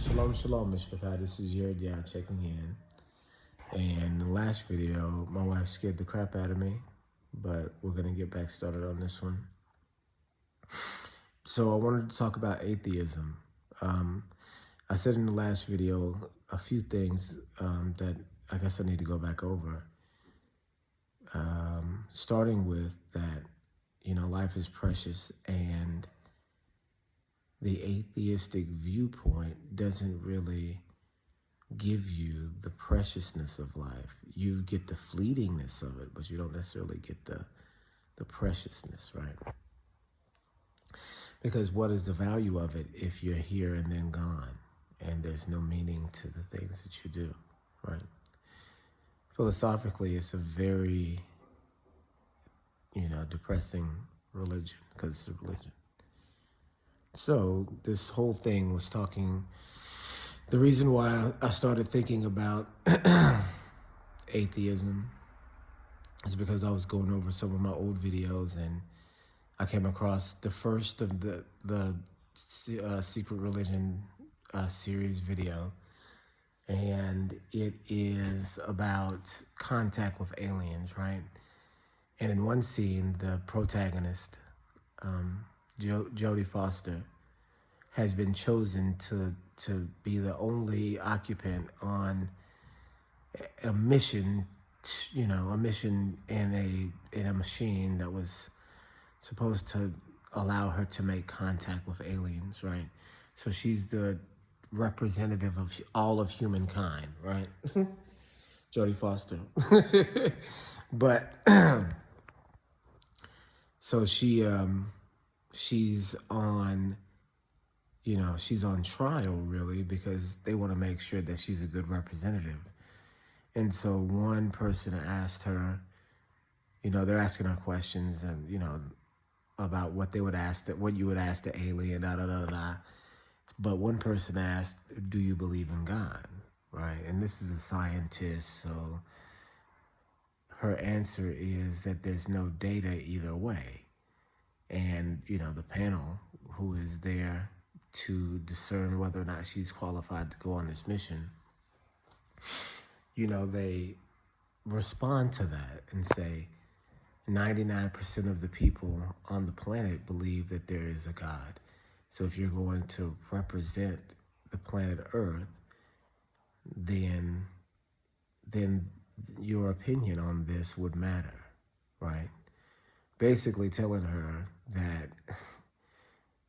Shalom, shalom, Mishpachai. This is Yerdia checking in. And the last video, my wife scared the crap out of me, but we're going to get back started on this one. So I wanted to talk about atheism. I said in the last video a few things that I guess I need to go back over. Starting with that, life is precious, and the atheistic viewpoint doesn't really give you the preciousness of life. You get the fleetingness of it, but you don't necessarily get the preciousness, right? Because what is the value of it if you're here and then gone, and there's no meaning to the things that you do, right? Philosophically, it's a very, depressing religion, because it's a religion. So this whole thing was talking, the reason why I started thinking about atheism is because I was going over some of my old videos, and I came across the first of the Secret Religion series video, and it is about contact with aliens, right? And in one scene, the protagonist, Jodie Foster, has been chosen to be the only occupant on a mission, a mission in a machine that was supposed to allow her to make contact with aliens, right? So she's the representative of all of humankind, right? Jodie Foster. But so she's on, she's on trial, really, because they want to make sure that she's a good representative. And so one person asked her, they're asking her questions, and, about what they would ask, what you would ask the alien, da da da da. But one person asked, "Do you believe in God?" Right? And this is a scientist, so her answer is that there's no data either way. And, the panel who is there to discern whether or not she's qualified to go on this mission, they respond to that and say 99% of the people on the planet believe that there is a God. So if you're going to represent the planet Earth, then your opinion on this would matter, right? Basically telling her that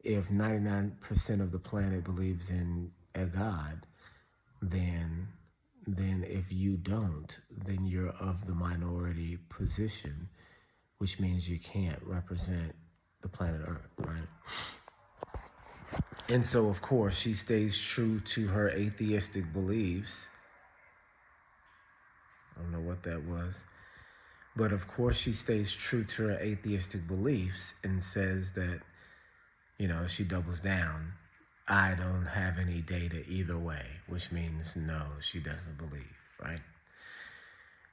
if 99% of the planet believes in a God, then if you don't, then you're of the minority position, which means you can't represent the planet Earth, right? And so, of course, she stays true to her atheistic beliefs. I don't know what that was. But of course, she stays true to her atheistic beliefs and says that, she doubles down. I don't have any data either way, which means no, she doesn't believe, right?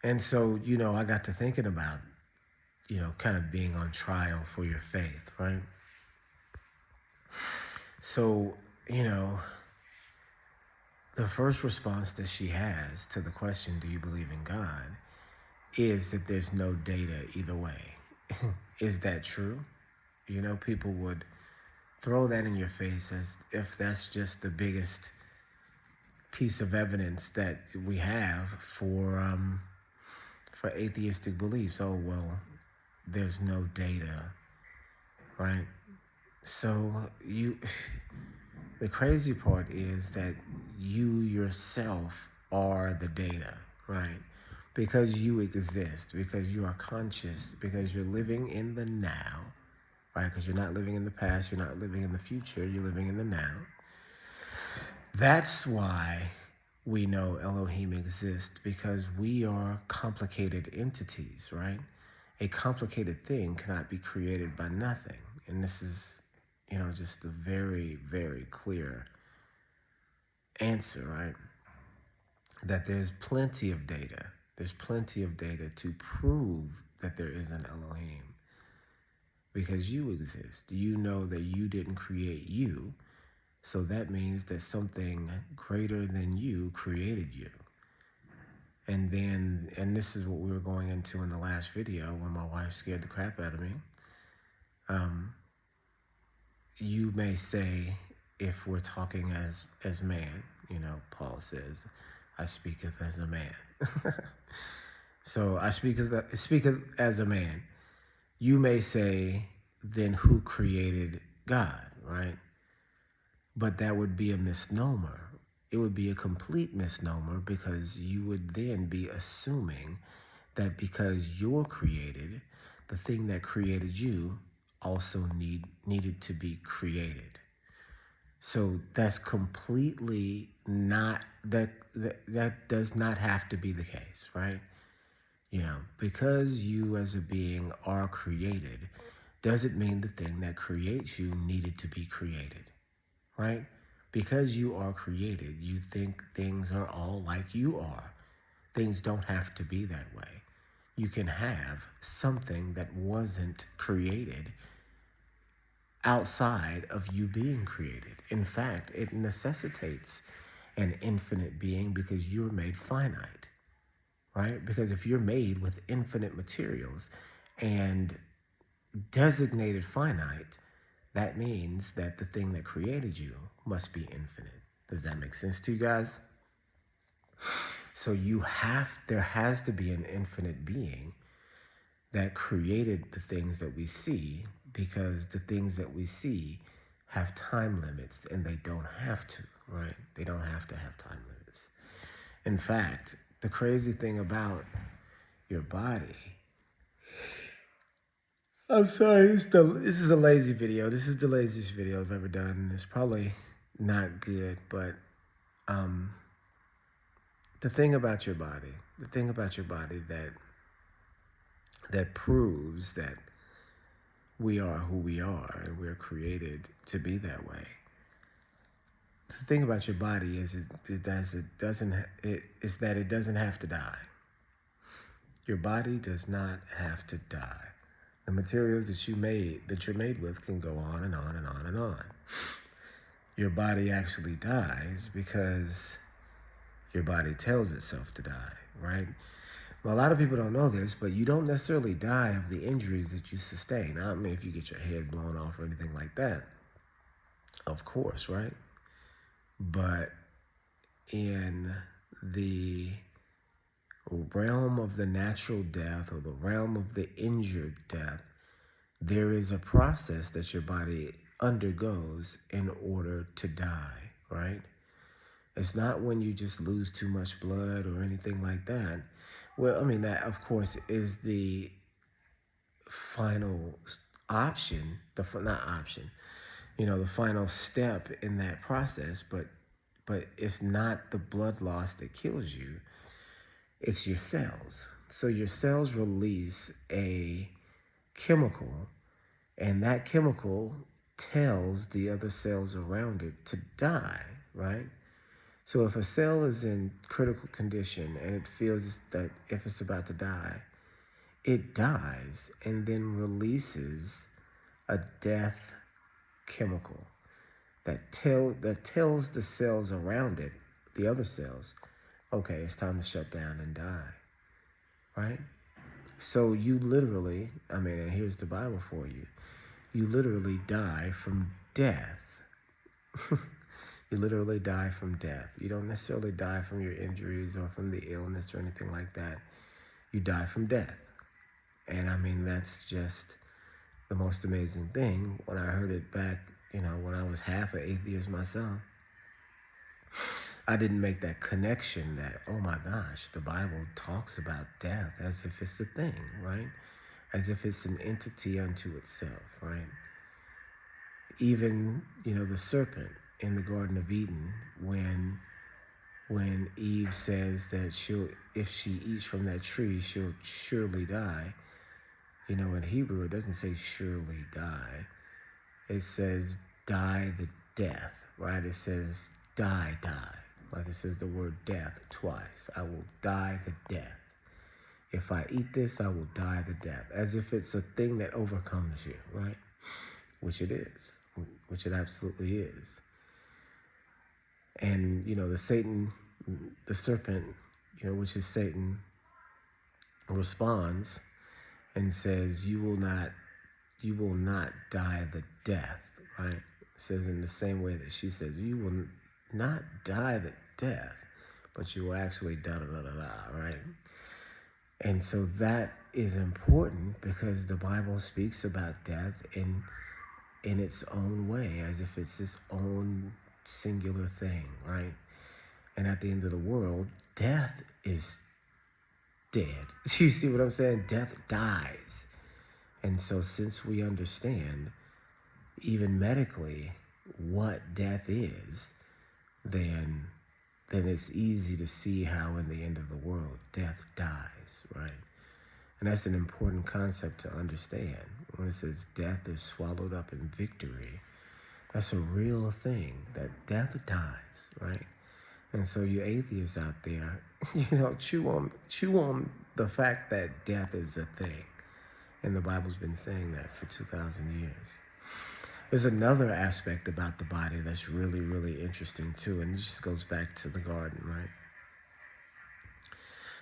And so, I got to thinking about, kind of being on trial for your faith, right? So, the first response that she has to the question, do you believe in God, is that there's no data either way. Is that true? People would throw that in your face as if that's just the biggest piece of evidence that we have for atheistic beliefs. Oh, well, there's no data, right? So the crazy part is that you yourself are the data, right? Because you exist, because you are conscious, because you're living in the now, right? Because you're not living in the past, you're not living in the future, you're living in the now. That's why we know Elohim exists, because we are complicated entities, right? A complicated thing cannot be created by nothing. And this is, just a very, very clear answer, right? That there's plenty of data. There's plenty of data to prove that there is an Elohim, because you exist. You know that you didn't create you, So that means that something greater than you created you. And this is what we were going into in the last video when my wife scared the crap out of me. You may say, if we're talking as man, Paul says, I speaketh as a man. So I speaketh as a man. You may say, then who created God, right? But that would be a misnomer. It would be a complete misnomer, because you would then be assuming that because you're created, the thing that created you also needed to be created. So that's completely not, that does not have to be the case, right? Because you as a being are created, doesn't mean the thing that creates you needed to be created, right? Because you are created, you think things are all like you are. Things don't have to be that way. You can have something that wasn't created outside of you being created. In fact, it necessitates an infinite being, because you're made finite, right? Because if you're made with infinite materials and designated finite, that means that the thing that created you must be infinite. Does that make sense to you guys? So there has to be an infinite being that created the things that we see, because the things that we see have time limits, and they don't have to, right? They don't have to have time limits. In fact, the crazy thing about your body, I'm sorry, this is a lazy video. This is the laziest video I've ever done. It's probably not good, but the thing about your body that proves that we are who we are, and we're created to be that way. The thing about your body is that it doesn't have to die. Your body does not have to die. The materials that you're made with can go on and on and on and on. Your body actually dies because your body tells itself to die, right? Well, a lot of people don't know this, but you don't necessarily die of the injuries that you sustain. I mean, if you get your head blown off or anything like that, of course, right? But in the realm of the natural death, or the realm of the injured death, there is a process that your body undergoes in order to die, right? It's not when you just lose too much blood or anything like that. Well, I mean, that of course is the final option, the final step in that process, but it's not the blood loss that kills you. It's your cells. So your cells release a chemical, and that chemical tells the other cells around it to die, right? So if a cell is in critical condition and it feels that if it's about to die, it dies and then releases a death chemical that tells the cells around it, the other cells, okay, it's time to shut down and die, right? So you literally, and here's the Bible for you, you literally die from death. You literally die from death. You don't necessarily die from your injuries or from the illness or anything like that. You die from death. And that's just the most amazing thing. When I heard it back, when I was half an atheist myself, I didn't make that connection that, oh my gosh, the Bible talks about death as if it's the thing, right? As if it's an entity unto itself, right? Even, the serpent in the Garden of Eden, when Eve says that if she eats from that tree, she'll surely die. In Hebrew, it doesn't say surely die. It says die the death, right? It says die. Like it says the word death twice. I will die the death. If I eat this, I will die the death. As if it's a thing that overcomes you, right? Which it is. Which it absolutely is. And, the serpent, which is Satan, responds and says, you will not die the death, right? It says in the same way that she says, you will not die the death, but you will actually right? And so that is important because the Bible speaks about death in its own way, as if it's its own singular thing, right? And at the end of the world, death is dead. You see what I'm saying? Death dies. And so since we understand, even medically, what death is, then it's easy to see how in the end of the world, death dies, right? And that's an important concept to understand. When it says death is swallowed up in victory, that's a real thing, that death dies, right? And so you atheists out there, chew on the fact that death is a thing. And the Bible's been saying that for 2,000 years. There's another aspect about the body that's really, really interesting too, and it just goes back to the garden, right?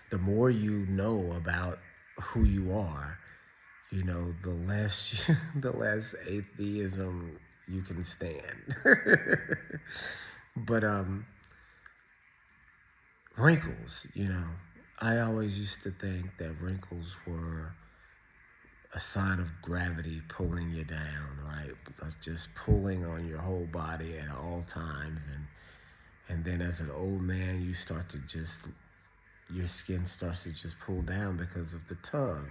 The more you know about who you are, the less the less atheism you can stand. But wrinkles, I always used to think that wrinkles were a sign of gravity pulling you down, right? Just pulling on your whole body at all times. And then as an old man, your skin starts to just pull down because of the tug,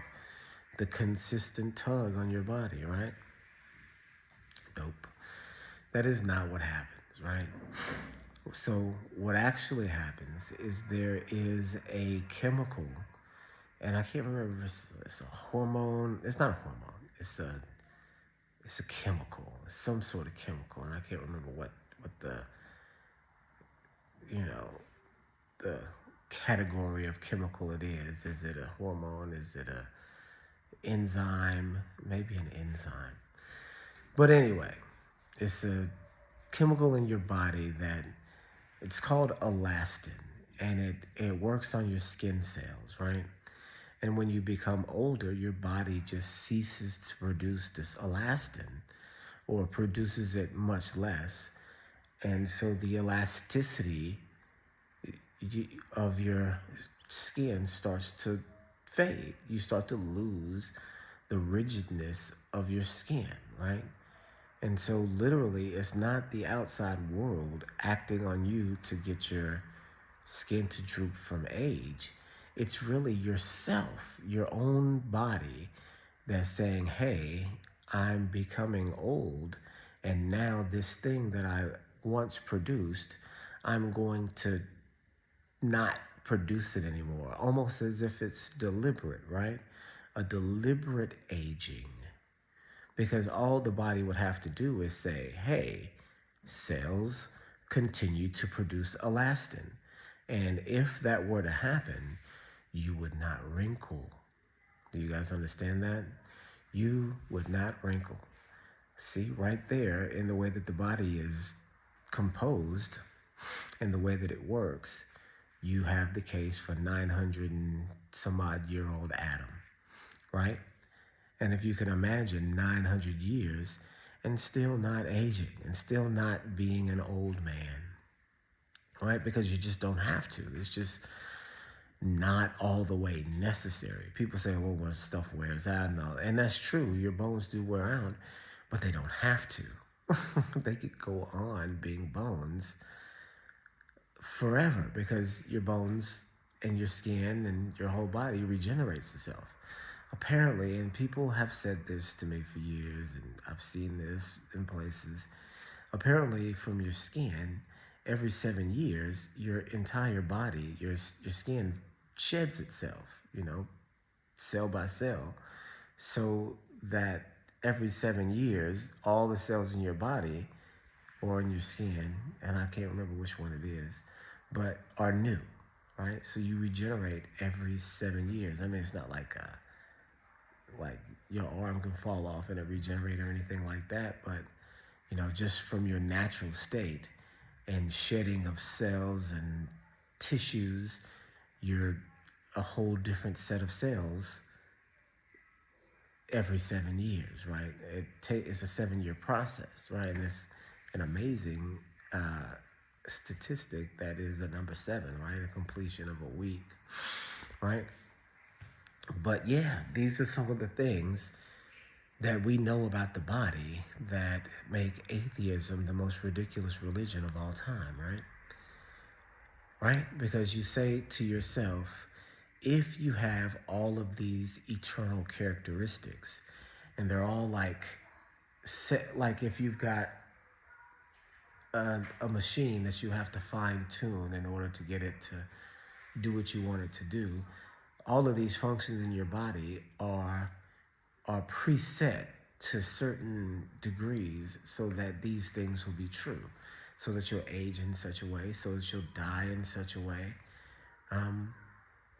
the consistent tug on your body, right? Nope. That is not what happens, right? So what actually happens is there is a chemical, and I can't remember if it's a hormone. It's not a hormone. It's a chemical. It's some sort of chemical, and I can't remember what the the category of chemical it is. Is it a hormone? Is it a enzyme? Maybe an enzyme. But anyway, it's a chemical in your body that it's called elastin, and it works on your skin cells, right? And when you become older, your body just ceases to produce this elastin, or produces it much less. And so the elasticity of your skin starts to fade. You start to lose the rigidness of your skin, right? And so literally, it's not the outside world acting on you to get your skin to droop from age. It's really yourself, your own body, that's saying, hey, I'm becoming old, and now this thing that I once produced, I'm going to not produce it anymore, almost as if it's deliberate, right? A deliberate aging. Because all the body would have to do is say, hey, cells continue to produce elastin. And if that were to happen, you would not wrinkle. Do you guys understand that? You would not wrinkle. See, right there, in the way that the body is composed and the way that it works, you have the case for 900 and some odd year old Adam, right? And if you can imagine 900 years and still not aging and still not being an old man, right? Because you just don't have to. It's just not all the way necessary. People say, well, when stuff wears out and all, and that's true. Your bones do wear out, but they don't have to. They could go on being bones forever because your bones and your skin and your whole body regenerates itself. Apparently, and people have said this to me for years, and I've seen this in places, apparently from your skin, every 7 years, your entire body, your skin sheds itself, cell by cell, so that every 7 years, all the cells in your body or in your skin, and I can't remember which one it is, but are new, right? So you regenerate every 7 years. I mean, it's not like your arm can fall off and it regenerate or anything like that, but just from your natural state, and shedding of cells and tissues, you're a whole different set of cells every 7 years, right? It's a 7-year process, right? And it's an amazing statistic that is a number 7, right? A completion of a week, right? But yeah, these are some of the things that we know about the body that make atheism the most ridiculous religion of all time, right? Right? Because you say to yourself, if you have all of these eternal characteristics, and they're all like set, like if you've got a machine that you have to fine tune in order to get it to do what you want it to do, all of these functions in your body are preset to certain degrees so that these things will be true, so that you'll age in such a way, so that you'll die in such a way.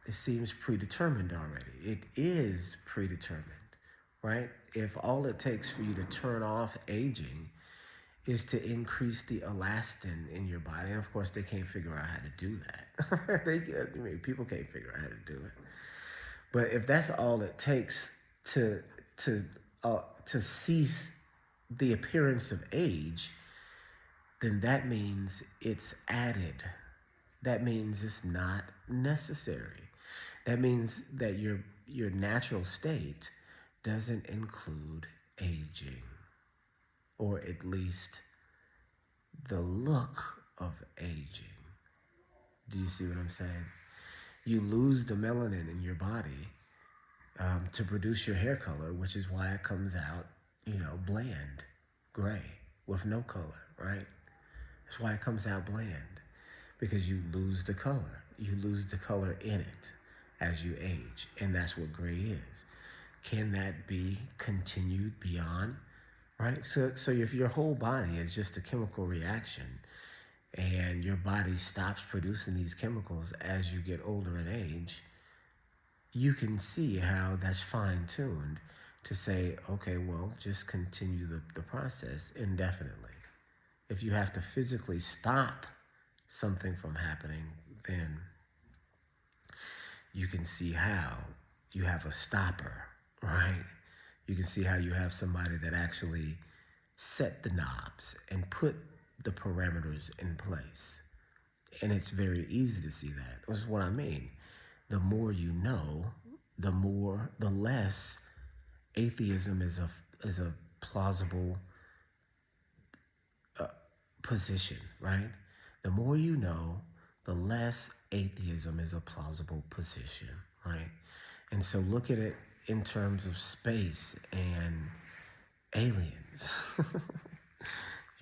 It seems predetermined already. It is predetermined, right? If all it takes for you to turn off aging is to increase the elastin in your body, and of course they can't figure out how to do that. People can't figure out how to do it. But if that's all it takes to cease the appearance of age, then that means it's added. That means it's not necessary. That means that your natural state doesn't include aging, or at least the look of aging. Do you see what I'm saying? You lose the melanin in your body to produce your hair color, which is why it comes out, bland, gray, with no color, right? That's why it comes out bland, because you lose the color. You lose the color in it as you age, and that's what gray is. Can that be continued beyond, right? So if your whole body is just a chemical reaction, and your body stops producing these chemicals as you get older in age, you can see how that's fine-tuned to say, okay, well, just continue the process indefinitely. If you have to physically stop something from happening, then you can see how you have a stopper, right? You can see how you have somebody that actually set the knobs and put the parameters in place. And it's very easy to see that. This is what I mean. The more you know, the less atheism is a plausible position, right? The more you know, the less atheism is a plausible position, right? And so look at it in terms of space and aliens.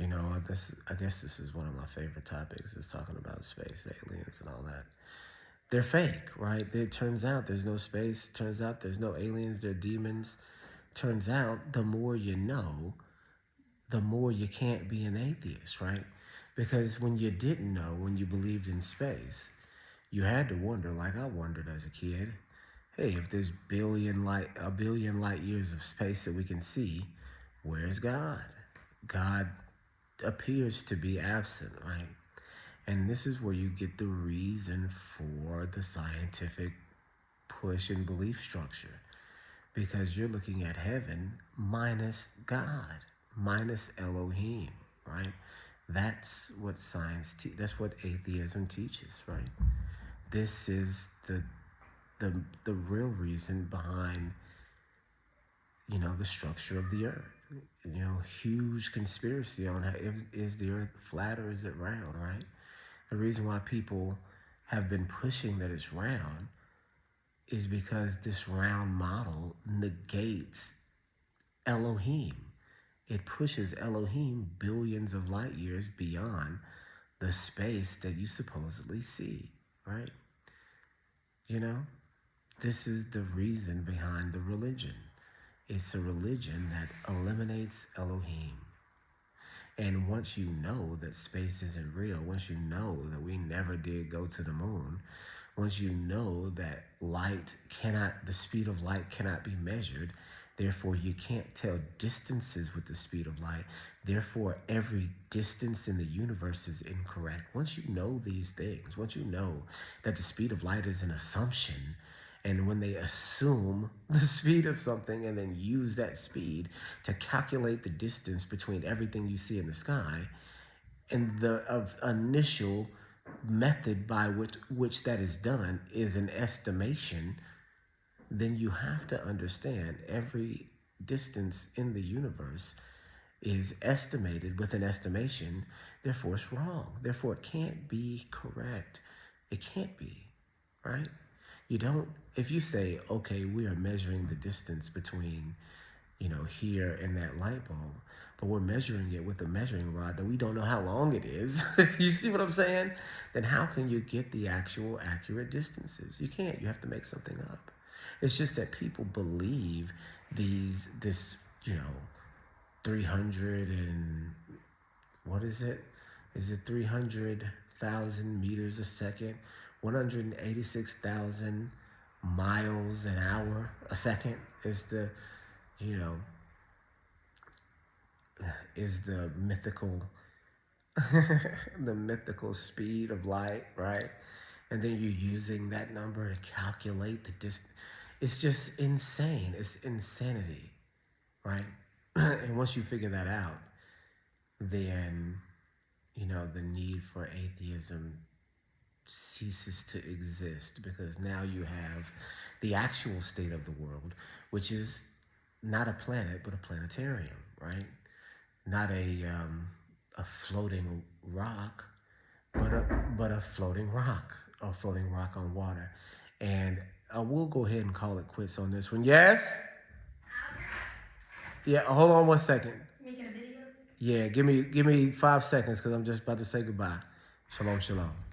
I guess this is one of my favorite topics, is talking about space, aliens, and all that. They're fake, right? It turns out there's no space. It turns out there's no aliens. They're demons. Turns out the more you know, the more you can't be an atheist, right? Because when you didn't know, when you believed in space, you had to wonder, like I wondered as a kid, hey, if there's a billion light years of space that we can see, where's God? God appears to be absent, right? And this is where you get the reason for the scientific push and belief structure, because you're looking at heaven minus God, minus Elohim, right? That's what that's what atheism teaches, right? This is the real reason behind, the structure of the earth. Huge conspiracy on is the earth flat or is it round, right? The reason why people have been pushing that it's round is because this round model negates Elohim. It pushes Elohim billions of light years beyond the space that you supposedly see, right? This is the reason behind the religion. It's a religion that eliminates Elohim. And once you know that space isn't real, once you know that we never did go to the moon, once you know that the speed of light cannot be measured, therefore you can't tell distances with the speed of light, Therefore, every distance in the universe is incorrect. Once you know these things, once you know that the speed of light is an assumption, and when they assume the speed of something and then use that speed to calculate the distance between everything you see in the sky, and the initial method by which that is done is an estimation, then you have to understand every distance in the universe is estimated with an estimation, therefore it's wrong. Therefore it can't be correct. It can't be, right? You don't, if you say, okay, we are measuring the distance between, here and that light bulb, but we're measuring it with a measuring rod that we don't know how long it is. You see what I'm saying? Then how can you get the actual accurate distances? You can't. You have to make something up. It's just that people believe this 300 and what is it? Is it 300,000 meters a second? 186,000 miles an hour a second is the, is the mythical, the mythical speed of light, right? And then you're using that number to calculate the distance. It's just insane. It's insanity, right? And once you figure that out, then, the need for atheism ceases to exist, because now you have the actual state of the world, which is not a planet, but a planetarium, right? Not a floating rock, but a floating rock on water. And we'll go ahead and call it quits on this one. Yes? Yeah, hold on 1 second. Making a video? Yeah, give me 5 seconds, because I'm just about to say goodbye. Shalom, shalom.